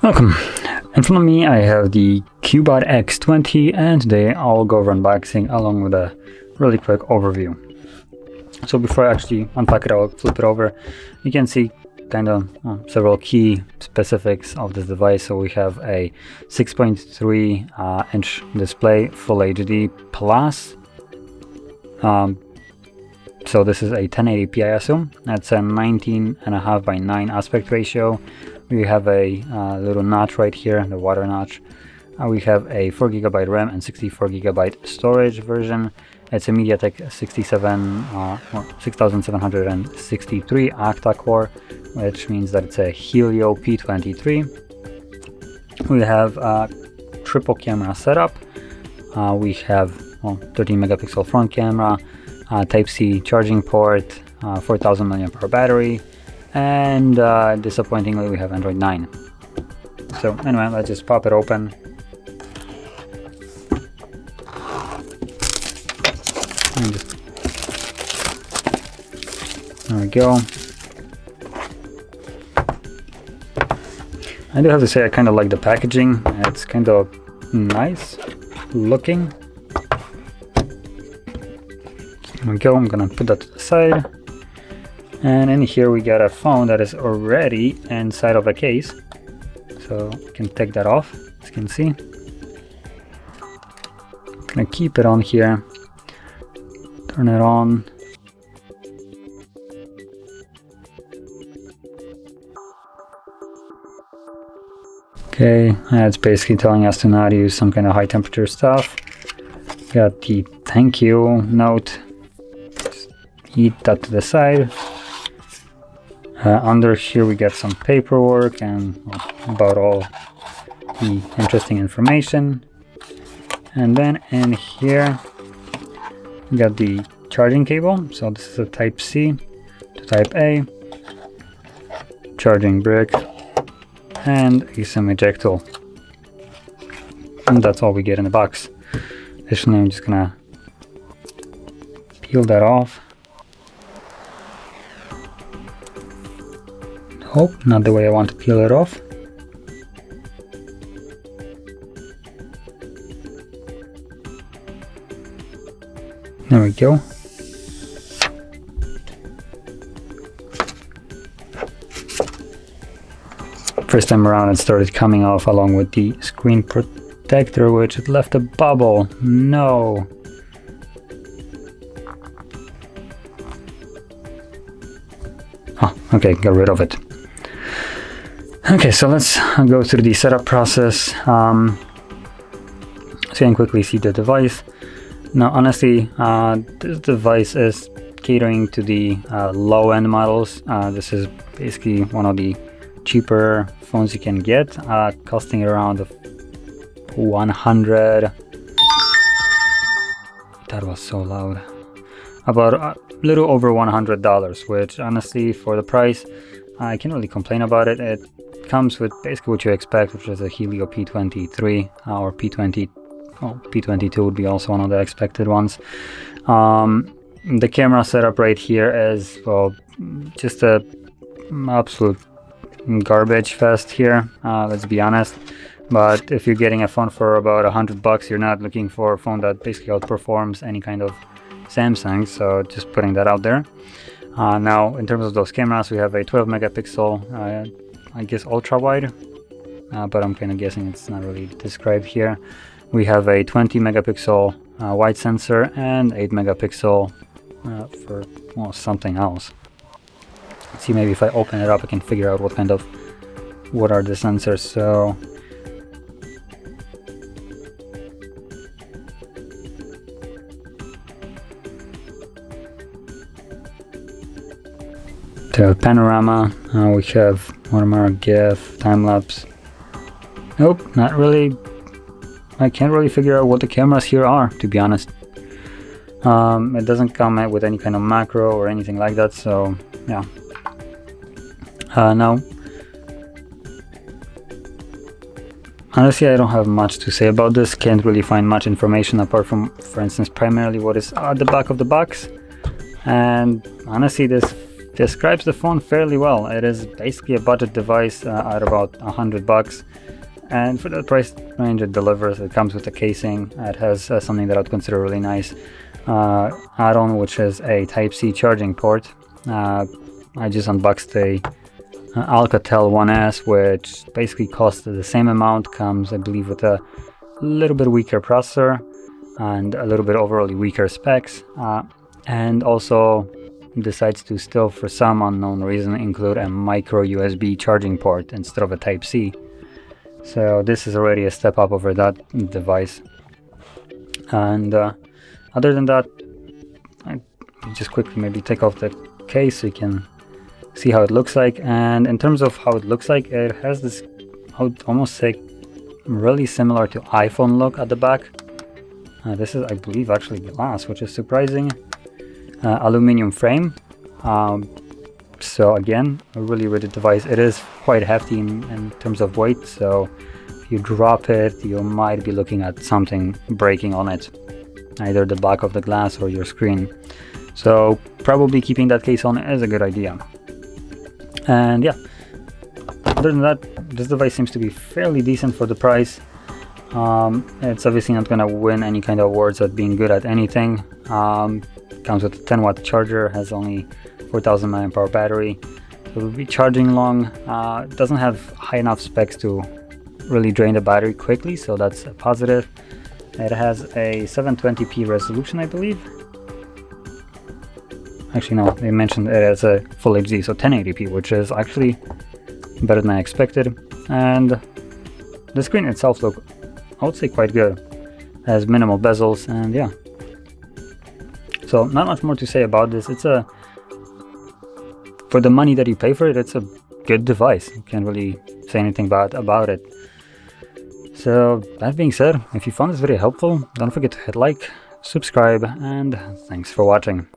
Welcome. In front of me I have the CUBOT X20, and today I'll go over unboxing along with a really quick overview. So before I actually unpack it, I'll flip it over. You can see kind of several key specifics of this device. So we have a 6.3 inch display, full HD plus. So this is a 1080p, I assume. That's a 19.5 by 9 aspect ratio. We have a little notch right here, the water notch. We have a 4GB RAM and 64GB storage version. It's a MediaTek 6763 octa-core, which means that it's a Helio P23. We have a triple camera setup. We have 13 megapixel front camera, Type-C charging port, 4000 mAh battery, and disappointingly we have Android 9. So anyway, let's just pop it open. There we go. I do have to say I kind of like the packaging. It's kind of nice looking. There we go. I'm gonna put that to the side. And in here we got a phone that is already inside of a case. So you can take that off, as you can see. Gonna keep it on here. Turn it on. Okay, it's basically telling us to not use some kind of high temperature stuff. Got the thank you note. Just eat that to the side. Under here we get some paperwork and about all the interesting information. And then in here we got the charging cable. So this is a Type-C to Type-A, charging brick, and a SIM eject tool. And that's all we get in the box. Additionally, I'm just gonna peel that off. Oh, not the way I want to peel it off. There we go. First time around it started coming off along with the screen protector, which it left a bubble. No. Oh, okay, got rid of it. Okay, so let's go through the setup process. So you can quickly see the device. Now, honestly, this device is catering to the low-end models. This is basically one of the cheaper phones you can get, costing around 100. That was so loud. About a little over $100, which honestly, for the price, I can't really complain about it. It comes with basically what you expect, which is a Helio P23 or P20. Oh, P22 would be also one of the expected ones. The camera setup right here is, well, just a absolute garbage fest here, let's be honest. But if you're getting a phone for about $100, you're not looking for a phone that basically outperforms any kind of Samsung, so just putting that out there. Now, in terms of those cameras, we have a 12 megapixel, I guess ultra wide, but I'm kind of guessing it's not really described here. We have a 20 megapixel wide sensor and 8 megapixel for, well, something else. Let's see, maybe if I open it up I can figure out what are the sensors. So the panorama, we have watermark, GIF, time-lapse. Nope, not really. I can't really figure out what the cameras here are, to be honest. It doesn't come with any kind of macro or anything like that, so yeah. Now, honestly, I don't have much to say about this. Can't really find much information apart from, for instance, primarily what is at the back of the box. And honestly, this describes the phone fairly well. It is basically a budget device at about $100, and for the price range it delivers. It comes with a casing. It has something that I'd consider really nice add-on, which is a Type-C charging port. I just unboxed a Alcatel 1S, which basically costs the same amount, comes I believe with a little bit weaker processor and a little bit overall weaker specs, and also decides to still, for some unknown reason, include a micro USB charging port instead of a Type-C. So this is already a step up over that device. And other than that, I just quickly maybe take off the case so you can see how it looks like. And in terms of how it looks like, it has this, I would almost say, really similar to iPhone look at the back. This is, I believe, actually glass, which is surprising. Aluminum frame. So again, a really rigid device. It is quite hefty in terms of weight, so if you drop it, you might be looking at something breaking on it, either the back of the glass or your screen. So probably keeping that case on is a good idea. And yeah, other than that, this device seems to be fairly decent for the price. It's obviously not going to win any kind of awards at being good at anything. Comes with a 10-watt charger, has only 4000 mAh battery. It will be charging long. It doesn't have high enough specs to really drain the battery quickly, so that's a positive. It has a 720p resolution, I believe. Actually, no, they mentioned it as a full HD, so 1080p, which is actually better than I expected. And the screen itself looks, I would say, quite good. It has minimal bezels, and yeah. So not much more to say about this. It's a, for the money that you pay for it, it's a good device. You can't really say anything bad about it. So that being said, if you found this video helpful, don't forget to hit like, subscribe, and thanks for watching.